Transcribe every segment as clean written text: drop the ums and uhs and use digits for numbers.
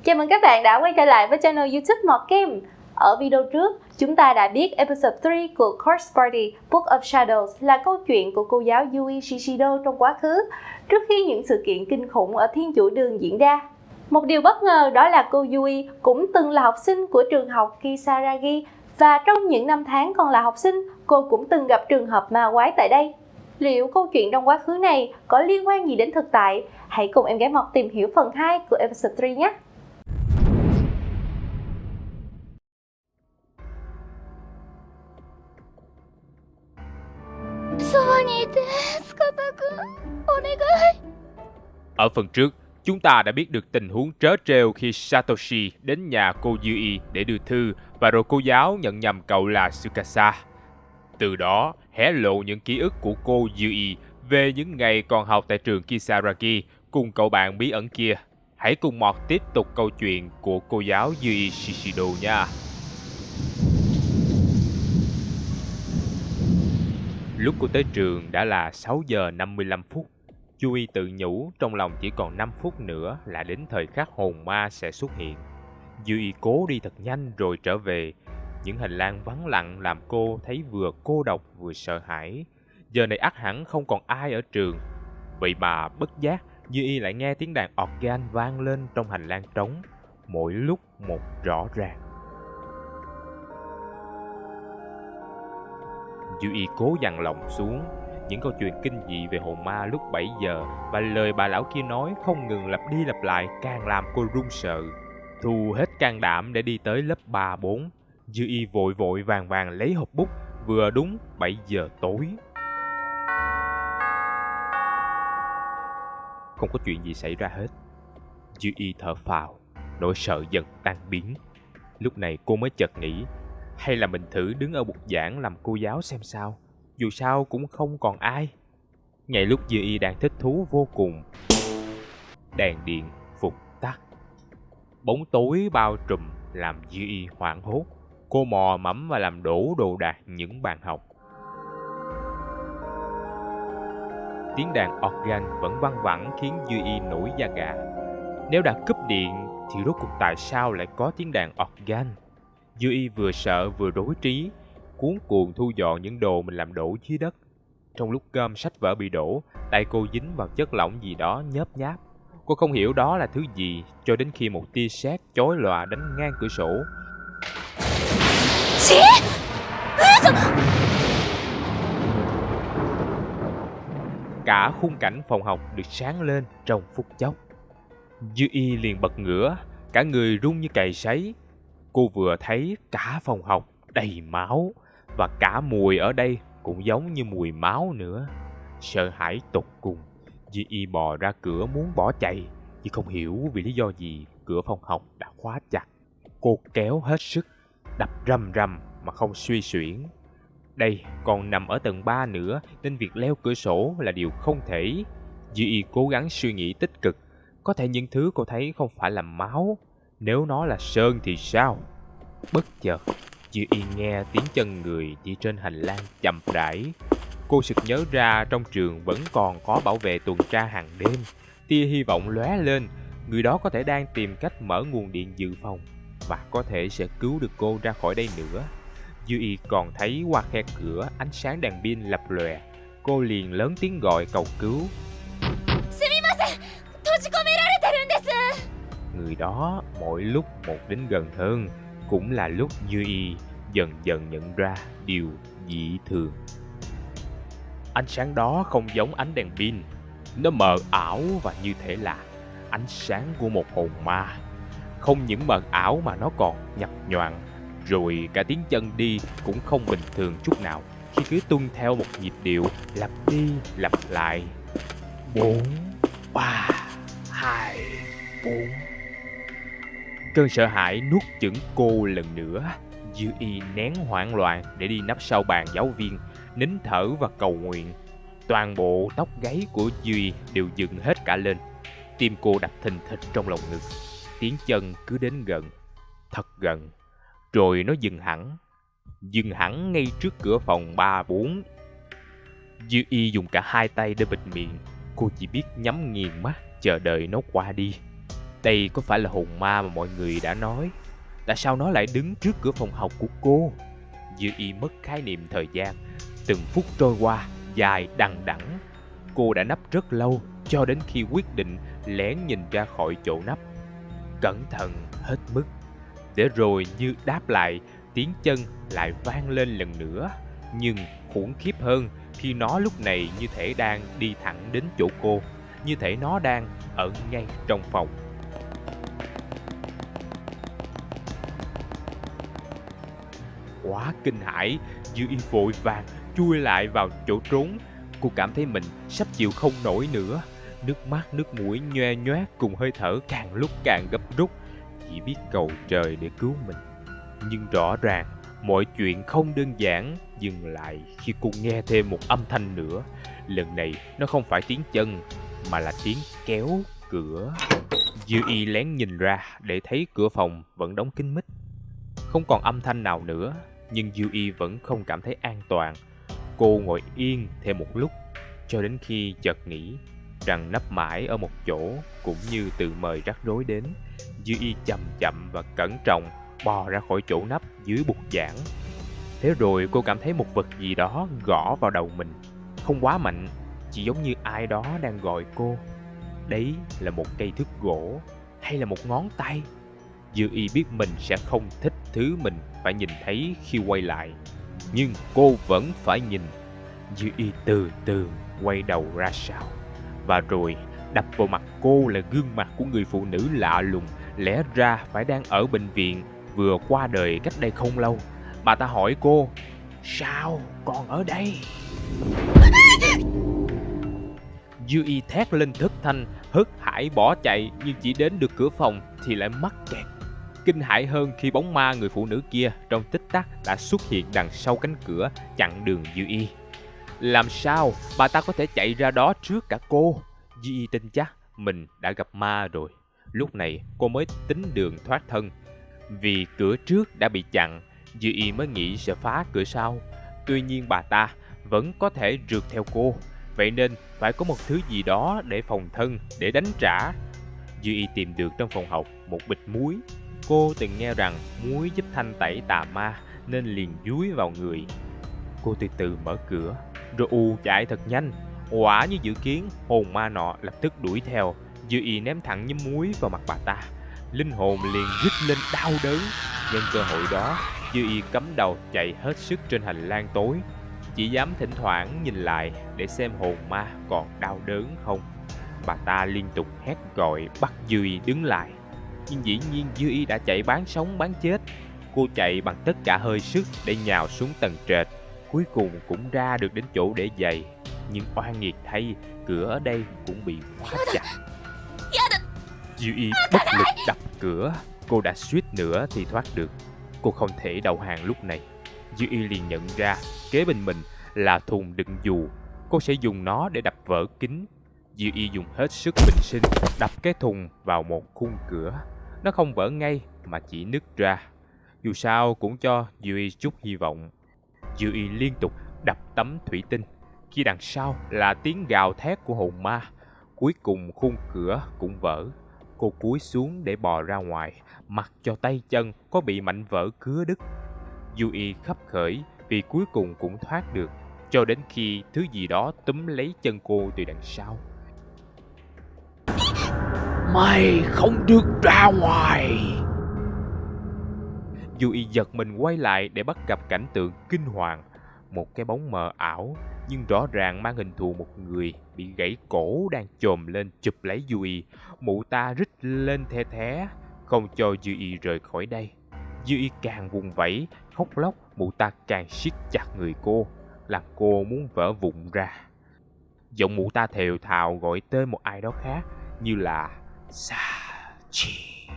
Chào mừng các bạn đã quay trở lại với channel YouTube Mọt Game. Ở video trước, chúng ta đã biết episode 3 của Corpse Party Book of Shadows là câu chuyện của cô giáo Yui Shishido trong quá khứ, trước khi những sự kiện kinh khủng ở Thiên Chủ Đường diễn ra. Một điều bất ngờ đó là cô Yui cũng từng là học sinh của trường học Kisaragi, và trong những năm tháng còn là học sinh, cô cũng từng gặp trường hợp ma quái tại đây. Liệu câu chuyện trong quá khứ này có liên quan gì đến thực tại? Hãy cùng em gái Mọt tìm hiểu phần 2 của episode 3 nhé! Ở phần trước, chúng ta đã biết được tình huống trớ trêu khi Satoshi đến nhà cô Yui để đưa thư và rồi cô giáo nhận nhầm cậu là Tsukasa. Từ đó, hé lộ những ký ức của cô Yui về những ngày còn học tại trường Kisaragi cùng cậu bạn bí ẩn kia. Hãy cùng Mọt tiếp tục câu chuyện của cô giáo Yui Shishido nha. Lúc cô tới trường đã là 6 giờ 55 phút. Yui tự nhủ trong lòng chỉ còn 5 phút nữa là đến thời khắc hồn ma sẽ xuất hiện. Yui cố đi thật nhanh rồi trở về. Những hành lang vắng lặng làm cô thấy vừa cô độc vừa sợ hãi. Giờ này ắt hẳn không còn ai ở trường. Vậy mà bất giác Yui lại nghe tiếng đàn organ vang lên trong hành lang trống, mỗi lúc một rõ ràng. Yui cố dằn lòng xuống. Những câu chuyện kinh dị về hồn ma lúc 7 giờ và lời bà lão kia nói không ngừng lặp đi lặp lại càng làm cô run sợ. Thu hết can đảm để đi tới lớp 3-4. Yui vội vội vàng vàng lấy hộp bút, vừa đúng 7 giờ tối. Không có chuyện gì xảy ra hết. Yui thở phào, nỗi sợ dần tan biến. Lúc này cô mới chợt nghĩ, hay là mình thử đứng ở bục giảng làm cô giáo xem sao, dù sao cũng không còn ai. Ngay lúc Yui đang thích thú vô cùng, đèn điện vụt tắt. Bóng tối bao trùm làm Yui hoảng hốt. Cô mò mẫm và làm đổ đồ đạc những bàn học. Tiếng đàn organ vẫn văng vẳng khiến Yui nổi da gà. Nếu đã cúp điện thì rốt cuộc tại sao lại có tiếng đàn organ? Yui vừa sợ vừa rối trí, cuống cuồng thu dọn những đồ mình làm đổ dưới đất. Trong lúc gom sách vở bị đổ, tay cô dính vào chất lỏng gì đó nhớp nháp. Cô không hiểu đó là thứ gì cho đến khi một tia sét chói lòa đánh ngang cửa sổ. Cả khung cảnh phòng học được sáng lên trong phút chốc. Yui liền bật ngửa, cả người run như cày sấy. Cô vừa thấy cả phòng học đầy máu, và cả mùi ở đây cũng giống như mùi máu nữa. Sợ hãi tột cùng, Yui bò ra cửa muốn bỏ chạy, nhưng không hiểu vì lý do gì cửa phòng học đã khóa chặt. Cô kéo hết sức, đập rầm rầm mà không suy xuyển. Đây còn nằm ở tầng 3 nữa nên việc leo cửa sổ là điều không thể. Yui cố gắng suy nghĩ tích cực. Có thể những thứ cô thấy không phải là máu. Nếu nó là sơn thì sao? Bất chợt, Yui nghe tiếng chân người đi trên hành lang chậm rãi. Cô sực nhớ ra trong trường vẫn còn có bảo vệ tuần tra hàng đêm. Tia hy vọng lóe lên. Người đó có thể đang tìm cách mở nguồn điện dự phòng, và có thể sẽ cứu được cô ra khỏi đây nữa. Yui còn thấy qua khe cửa ánh sáng đèn pin lập lòe. Cô liền lớn tiếng gọi cầu cứu. Người đó mỗi lúc một đến gần hơn. Cũng là lúc Yui dần dần nhận ra điều dị thường. Ánh sáng đó không giống ánh đèn pin. Nó mờ ảo và như thể là ánh sáng của một hồn ma. Không những mờ ảo mà nó còn nhập nhoạng. Rồi cả tiếng chân đi cũng không bình thường chút nào, khi cứ tuân theo một nhịp điệu lặp đi lặp lại. 4, 3, 2, 4. Cơn sợ hãi nuốt chửng cô lần nữa. Yui nén hoảng loạn để đi nấp sau bàn giáo viên, nín thở và cầu nguyện. Toàn bộ tóc gáy của Yui đều dựng hết cả lên. Tim cô đập thình thịch trong lòng ngực. Tiếng chân cứ đến gần, thật gần. Rồi nó dừng hẳn ngay trước cửa phòng 3-4. Yui dùng cả hai tay để bịt miệng. Cô chỉ biết nhắm nghiền mắt chờ đợi nó qua đi. Đây có phải là hồn ma mà mọi người đã nói? Tại sao nó lại đứng trước cửa phòng học của cô? Dư Y mất khái niệm thời gian. Từng phút trôi qua, dài đằng đẵng. Cô đã nấp rất lâu, cho đến khi quyết định lén nhìn ra khỏi chỗ nấp. Cẩn thận hết mức. Để rồi như đáp lại, tiếng chân lại vang lên lần nữa. Nhưng khủng khiếp hơn khi nó lúc này như thể đang đi thẳng đến chỗ cô, như thể nó đang ở ngay trong phòng. Quá kinh hãi, Dư Y vội vàng chui lại vào chỗ trốn. Cô cảm thấy mình sắp chịu không nổi nữa. Nước mắt nước mũi nhoe nhoét cùng hơi thở càng lúc càng gấp rút, chỉ biết cầu trời để cứu mình. Nhưng rõ ràng mọi chuyện không đơn giản dừng lại khi cô nghe thêm một âm thanh nữa. Lần này nó không phải tiếng chân mà là tiếng kéo cửa. Dư Y lén nhìn ra để thấy cửa phòng vẫn đóng kín mít. Không còn âm thanh nào nữa, nhưng Dư Y vẫn không cảm thấy an toàn. Cô ngồi yên thêm một lúc, cho đến khi chợt nghĩ rằng nấp mãi ở một chỗ cũng như tự mời rắc rối đến. Dư Y chậm chậm và cẩn trọng bò ra khỏi chỗ nấp dưới bục giảng. Thế rồi cô cảm thấy một vật gì đó gõ vào đầu mình. Không quá mạnh, chỉ giống như ai đó đang gọi cô. Đấy là một cây thước gỗ hay là một ngón tay? Dư Y biết mình sẽ không thích thứ mình phải nhìn thấy khi quay lại, nhưng cô vẫn phải nhìn. Dư Y từ từ quay đầu ra sau, và rồi đập vào mặt cô là gương mặt của người phụ nữ lạ lùng, lẽ ra phải đang ở bệnh viện, vừa qua đời cách đây không lâu. Bà ta hỏi cô: "Sao còn ở đây?" Dư Y thét lên thất thanh, hớt hải bỏ chạy, nhưng chỉ đến được cửa phòng thì lại mắc kẹt. Kinh hãi hơn khi bóng ma người phụ nữ kia trong tích tắc đã xuất hiện đằng sau cánh cửa, chặn đường Dư Y. Làm sao bà ta có thể chạy ra đó trước cả cô? Dư Y tin chắc mình đã gặp ma rồi. Lúc này cô mới tính đường thoát thân. Vì cửa trước đã bị chặn, Dư Y mới nghĩ sẽ phá cửa sau. Tuy nhiên bà ta vẫn có thể rượt theo cô, vậy nên phải có một thứ gì đó để phòng thân, để đánh trả. Dư Y tìm được trong phòng học một bịch muối. Cô từng nghe rằng muối giúp thanh tẩy tà ma nên liền dúi vào người. Cô từ từ mở cửa, rồi chạy thật nhanh. Quả như dự kiến, hồn ma nọ lập tức đuổi theo. Dư Y ném thẳng nhúm muối vào mặt bà ta. Linh hồn liền rít lên đau đớn. Nhân cơ hội đó, Dư Y cắm đầu chạy hết sức trên hành lang tối, chỉ dám thỉnh thoảng nhìn lại để xem hồn ma còn đau đớn không. Bà ta liên tục hét gọi bắt Dư Y đứng lại, nhưng dĩ nhiên Dư Y đã chạy bán sống bán chết. Cô chạy bằng tất cả hơi sức để nhào xuống tầng trệt, cuối cùng cũng ra được đến chỗ để giày. Nhưng oan nghiệt thay, cửa ở đây cũng bị khóa chặt. Dư Y bất lực đập cửa. Cô đã suýt nữa thì thoát được. Cô không thể đầu hàng lúc này. Dư Y liền nhận ra kế bên mình là thùng đựng dù. Cô sẽ dùng nó để đập vỡ kính. Dư Y dùng hết sức bình sinh đập cái thùng vào một khung cửa. Nó không vỡ ngay mà chỉ nứt ra. Dù sao cũng cho Dư Y chút hy vọng. Dư Y liên tục đập tấm thủy tinh, khi đằng sau là tiếng gào thét của hồn ma. Cuối cùng khung cửa cũng vỡ. Cô cúi xuống để bò ra ngoài, mặc cho tay chân có bị mảnh vỡ cứa đứt. Dư Y khấp khởi vì cuối cùng cũng thoát được, cho đến khi thứ gì đó túm lấy chân cô từ đằng sau. "Mày không được ra ngoài!" Dư Y giật mình quay lại để bắt gặp cảnh tượng kinh hoàng. Một cái bóng mờ ảo nhưng rõ ràng mang hình thù một người bị gãy cổ đang chồm lên chụp lấy Dư Y. Mụ ta rít lên the thé, không cho Dư Y rời khỏi đây. Dư Y càng vùng vẫy, khóc lóc, mụ ta càng siết chặt người cô, làm cô muốn vỡ vụn ra. Giọng mụ ta thều thào gọi tên một ai đó khác, như là Sachi.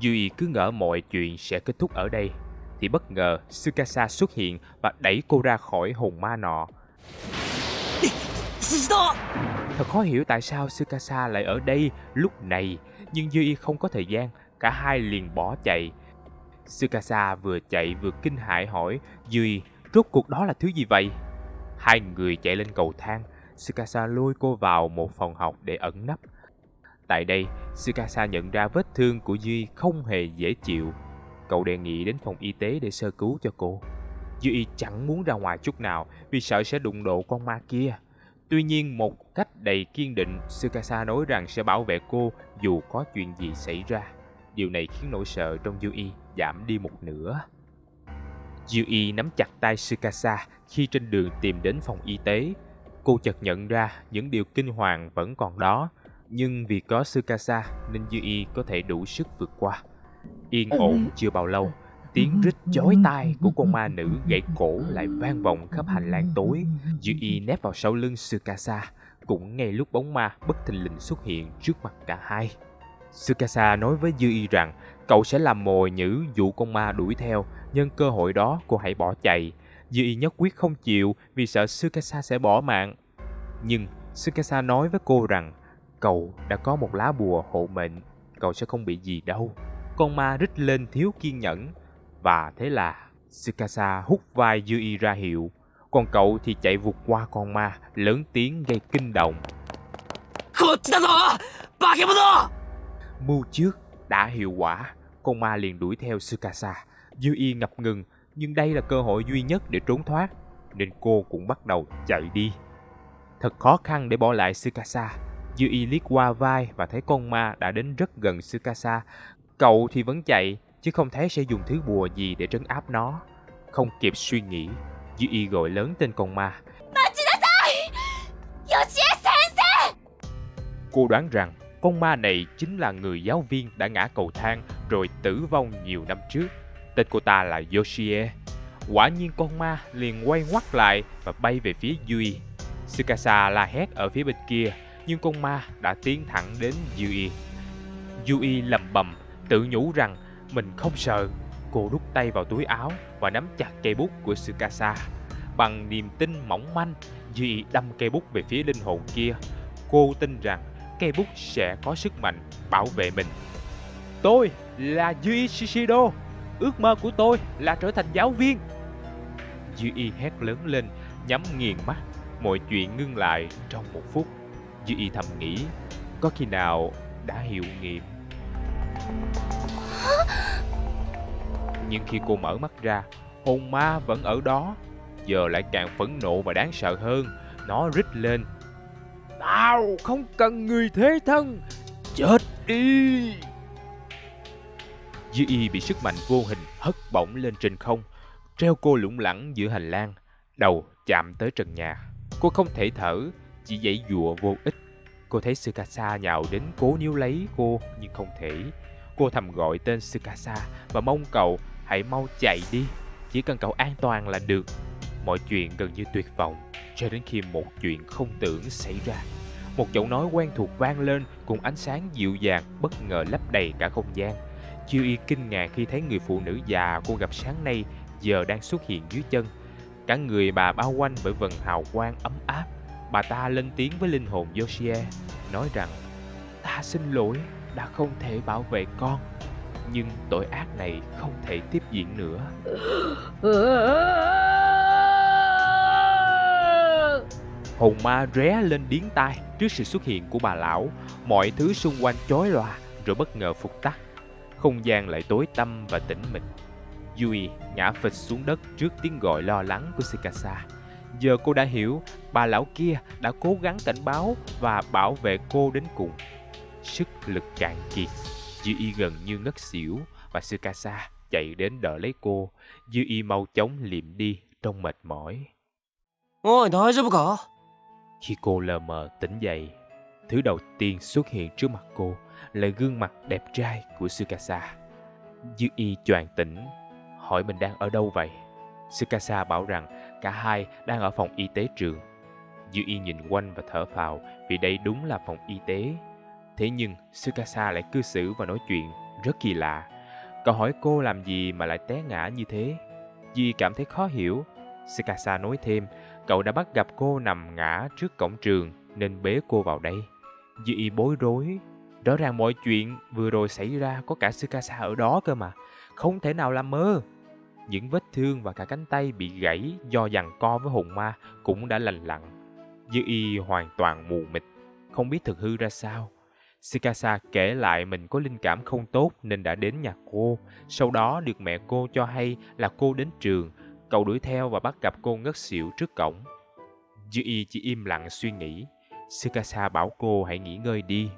Dư Y cứ ngỡ mọi chuyện sẽ kết thúc ở đây, thì bất ngờ Tsukasa xuất hiện và đẩy cô ra khỏi hồn ma nọ. Thật khó hiểu tại sao Tsukasa lại ở đây lúc này, nhưng Dư Y không có thời gian, cả hai liền bỏ chạy. Tsukasa vừa chạy vừa kinh hãi hỏi Dư Y rốt cuộc đó là thứ gì vậy. Hai người chạy lên cầu thang. Tsukasa lôi cô vào một phòng học để ẩn nấp. Tại đây, Tsukasa nhận ra vết thương của Yui không hề dễ chịu. Cậu đề nghị đến phòng y tế để sơ cứu cho cô. Yui chẳng muốn ra ngoài chút nào vì sợ sẽ đụng độ con ma kia. Tuy nhiên, một cách đầy kiên định, Tsukasa nói rằng sẽ bảo vệ cô dù có chuyện gì xảy ra. Điều này khiến nỗi sợ trong Yui giảm đi một nửa. Yui nắm chặt tay Tsukasa khi trên đường tìm đến phòng y tế. Cô chợt nhận ra những điều kinh hoàng vẫn còn đó, nhưng vì có Tsukasa nên Yui có thể đủ sức vượt qua. Yên ổn chưa bao lâu, tiếng rít chói tai của con ma nữ gãy cổ lại vang vọng khắp hành lang tối. Yui nép vào sau lưng Tsukasa, cũng ngay lúc bóng ma bất thình lình xuất hiện trước mặt cả hai. Tsukasa nói với Yui rằng cậu sẽ làm mồi nhử dụ con ma đuổi theo, nhân cơ hội đó cô hãy bỏ chạy. Yui nhất quyết không chịu vì sợ Tsukasa sẽ bỏ mạng. Nhưng Tsukasa nói với cô rằng cậu đã có một lá bùa hộ mệnh, cậu sẽ không bị gì đâu. Con ma rít lên thiếu kiên nhẫn, và thế là Tsukasa hút vai Yui ra hiệu, còn cậu thì chạy vụt qua con ma, lớn tiếng gây kinh động. Mưu trước đã hiệu quả, con ma liền đuổi theo Tsukasa. Yui ngập ngừng, nhưng đây là cơ hội duy nhất để trốn thoát, nên cô cũng bắt đầu chạy đi. Thật khó khăn để bỏ lại Tsukasa. Yui liếc qua vai và thấy con ma đã đến rất gần Tsukasa. Cậu thì vẫn chạy, chứ không thấy sẽ dùng thứ bùa gì để trấn áp nó. Không kịp suy nghĩ, Yui gọi lớn tên con ma. Cô đoán rằng con ma này chính là người giáo viên đã ngã cầu thang rồi tử vong nhiều năm trước. Tên cô ta là Yoshie. Quả nhiên con ma liền quay ngoắt lại và bay về phía Yui. Tsukasa la hét ở phía bên kia, nhưng con ma đã tiến thẳng đến Yui. Yui lầm bầm, tự nhủ rằng mình không sợ. Cô đút tay vào túi áo và nắm chặt cây bút của Tsukasa. Bằng niềm tin mỏng manh, Yui đâm cây bút về phía linh hồn kia. Cô tin rằng cây bút sẽ có sức mạnh bảo vệ mình. Tôi là Yui Shishido. Ước mơ của tôi là trở thành giáo viên. Yui hét lớn lên, nhắm nghiền mắt. Mọi chuyện ngưng lại trong một phút. Yui thầm nghĩ, có khi nào đã hiệu nghiệm. Nhưng khi cô mở mắt ra, hồn ma vẫn ở đó, giờ lại càng phẫn nộ và đáng sợ hơn. Nó rít lên, tao không cần người thế thân, chết đi. Yui bị sức mạnh vô hình hất bổng lên trên không, treo cô lủng lẳng giữa hành lang, đầu chạm tới trần nhà. Cô không thể thở, chỉ giãy giụa vô ích. Cô thấy Tsukasa nhào đến cố níu lấy cô nhưng không thể. Cô thầm gọi tên Tsukasa và mong cậu hãy mau chạy đi, chỉ cần cậu an toàn là được. Mọi chuyện gần như tuyệt vọng, cho đến khi một chuyện không tưởng xảy ra. Một giọng nói quen thuộc vang lên cùng ánh sáng dịu dàng bất ngờ lấp đầy cả không gian. Yui kinh ngạc khi thấy người phụ nữ già cô gặp sáng nay giờ đang xuất hiện dưới chân. Cả người bà bao quanh bởi vầng hào quang ấm áp. Bà ta lên tiếng với linh hồn Yoshie, nói rằng ta xin lỗi đã không thể bảo vệ con, nhưng tội ác này không thể tiếp diễn nữa. Hồn ma ré lên điếng tai trước sự xuất hiện của bà lão. Mọi thứ xung quanh chói lòa rồi bất ngờ phục tắt. Không gian lại tối tăm và tĩnh mịch. Yui ngã phịch xuống đất trước tiếng gọi lo lắng của Tsukasa. Giờ cô đã hiểu, bà lão kia đã cố gắng cảnh báo và bảo vệ cô đến cùng. Sức lực cạn kiệt, Yui gần như ngất xỉu và Tsukasa chạy đến đỡ lấy cô. Yui mau chóng liệm đi trong mệt mỏi. Ôi, khi cô lờ mờ tỉnh dậy, thứ đầu tiên xuất hiện trước mặt cô là gương mặt đẹp trai của Tsukasa. Yui choàng tỉnh, hỏi mình đang ở đâu vậy. Tsukasa bảo rằng cả hai đang ở phòng y tế trường. Yui nhìn quanh và thở phào vì đây đúng là phòng y tế. Thế nhưng Tsukasa lại cư xử và nói chuyện rất kỳ lạ. Cậu hỏi cô làm gì mà lại té ngã như thế. Yui cảm thấy khó hiểu. Tsukasa nói thêm, cậu đã bắt gặp cô nằm ngã trước cổng trường nên bế cô vào đây. Yui bối rối. Rõ ràng mọi chuyện vừa rồi xảy ra có cả Tsukasa ở đó cơ mà. Không thể nào là mơ. Những vết thương và cả cánh tay bị gãy do giằng co với hồn ma cũng đã lành lặn. Yui hoàn toàn mù mịt, không biết thực hư ra sao. Tsukasa kể lại mình có linh cảm không tốt nên đã đến nhà cô. Sau đó được mẹ cô cho hay là cô đến trường. Cậu đuổi theo và bắt gặp cô ngất xỉu trước cổng. Yui chỉ im lặng suy nghĩ. Tsukasa bảo cô hãy nghỉ ngơi đi.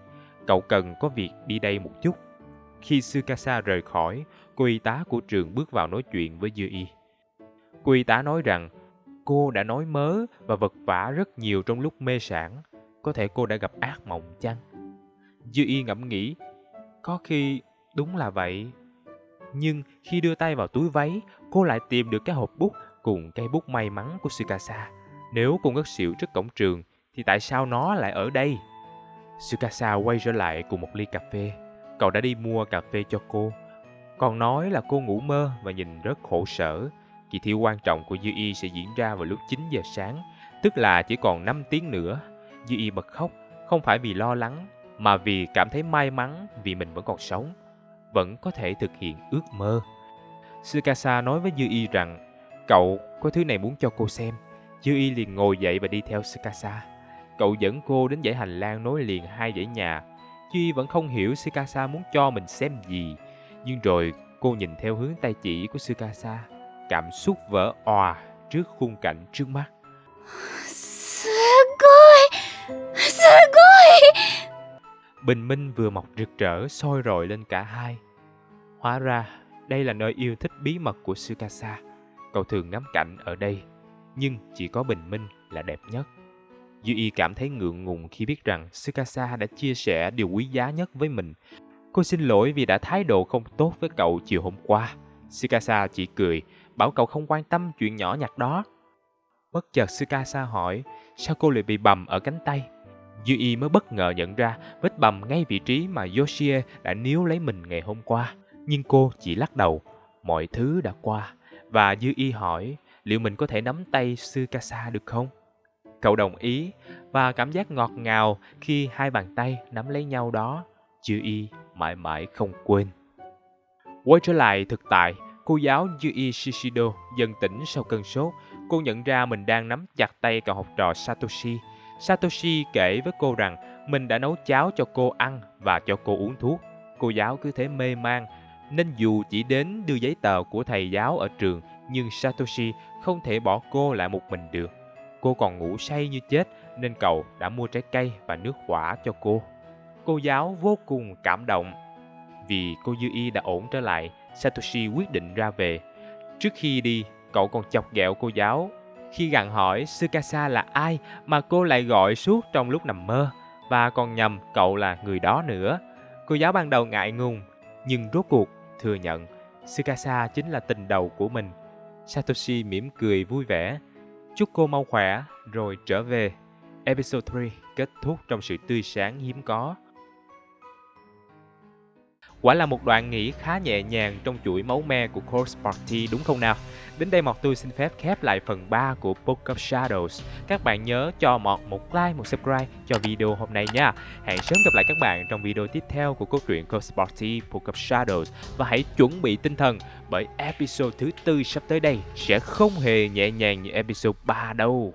Cậu cần có việc đi đây một chút. Khi Tsukasa rời khỏi, cô y tá của trường bước vào nói chuyện với Yui. Cô y tá nói rằng cô đã nói mớ và vật vã rất nhiều trong lúc mê sản. Có thể cô đã gặp ác mộng chăng? Yui ngẫm nghĩ, có khi đúng là vậy. Nhưng khi đưa tay vào túi váy, cô lại tìm được cái hộp bút cùng cây bút may mắn của Tsukasa. Nếu cô ngất xỉu trước cổng trường, thì tại sao nó lại ở đây? Tsukasa quay trở lại cùng một ly cà phê. Cậu đã đi mua cà phê cho cô. Còn nói là cô ngủ mơ và nhìn rất khổ sở. Kỳ thi quan trọng của Yui sẽ diễn ra vào lúc 9 giờ sáng, tức là chỉ còn 5 tiếng nữa. Yui bật khóc, không phải vì lo lắng, mà vì cảm thấy may mắn vì mình vẫn còn sống, vẫn có thể thực hiện ước mơ. Tsukasa nói với Yui rằng cậu có thứ này muốn cho cô xem. Yui liền ngồi dậy và đi theo Tsukasa. Cậu dẫn cô đến dãy hành lang nối liền hai dãy nhà. Yui vẫn không hiểu Tsukasa muốn cho mình xem gì. Nhưng rồi cô nhìn theo hướng tay chỉ của Tsukasa, cảm xúc vỡ òa trước khung cảnh trước mắt. Bình minh vừa mọc rực rỡ soi rọi lên cả hai. Hóa ra đây là nơi yêu thích bí mật của Tsukasa. Cậu thường ngắm cảnh ở đây, nhưng chỉ có bình minh là đẹp nhất. Yui cảm thấy ngượng ngùng khi biết rằng Tsukasa đã chia sẻ điều quý giá nhất với mình. Cô xin lỗi vì đã thái độ không tốt với cậu chiều hôm qua. Tsukasa chỉ cười, bảo cậu không quan tâm chuyện nhỏ nhặt đó. Bất chợt Tsukasa hỏi, sao cô lại bị bầm ở cánh tay? Yui mới bất ngờ nhận ra vết bầm ngay vị trí mà Yoshie đã níu lấy mình ngày hôm qua. Nhưng cô chỉ lắc đầu, mọi thứ đã qua. Và Yui hỏi liệu mình có thể nắm tay Tsukasa được không? Cậu đồng ý, và cảm giác ngọt ngào khi hai bàn tay nắm lấy nhau đó, Yui mãi mãi không quên. Quay trở lại thực tại, cô giáo Yui Shishido dần tỉnh sau cơn sốt. Cô nhận ra mình đang nắm chặt tay cậu học trò Satoshi. Satoshi kể với cô rằng mình đã nấu cháo cho cô ăn và cho cô uống thuốc. Cô giáo cứ thế mê man, nên dù chỉ đến đưa giấy tờ của thầy giáo ở trường, nhưng Satoshi không thể bỏ cô lại một mình được. Cô còn ngủ say như chết nên cậu đã mua trái cây và nước quả cho cô. Cô giáo vô cùng cảm động. Vì cô Yui đã ổn trở lại, Satoshi quyết định ra về. Trước khi đi, cậu còn chọc ghẹo cô giáo khi gặng hỏi Tsukasa là ai mà cô lại gọi suốt trong lúc nằm mơ, và còn nhầm cậu là người đó nữa. Cô giáo ban đầu ngại ngùng, nhưng rốt cuộc thừa nhận Tsukasa chính là tình đầu của mình. Satoshi mỉm cười vui vẻ, chúc cô mau khỏe rồi trở về. Episode 3 kết thúc trong sự tươi sáng hiếm có. Quả là một đoạn nghỉ khá nhẹ nhàng trong chuỗi máu me của Course Party đúng không nào? Đến đây Mọt tôi xin phép khép lại phần 3 của Book of Shadows. Các bạn nhớ cho Mọt một like, một subscribe cho video hôm nay nha. Hẹn sớm gặp lại các bạn trong video tiếp theo của câu truyện Course Party Book of Shadows. Và hãy chuẩn bị tinh thần bởi episode thứ 4 sắp tới đây sẽ không hề nhẹ nhàng như episode 3 đâu.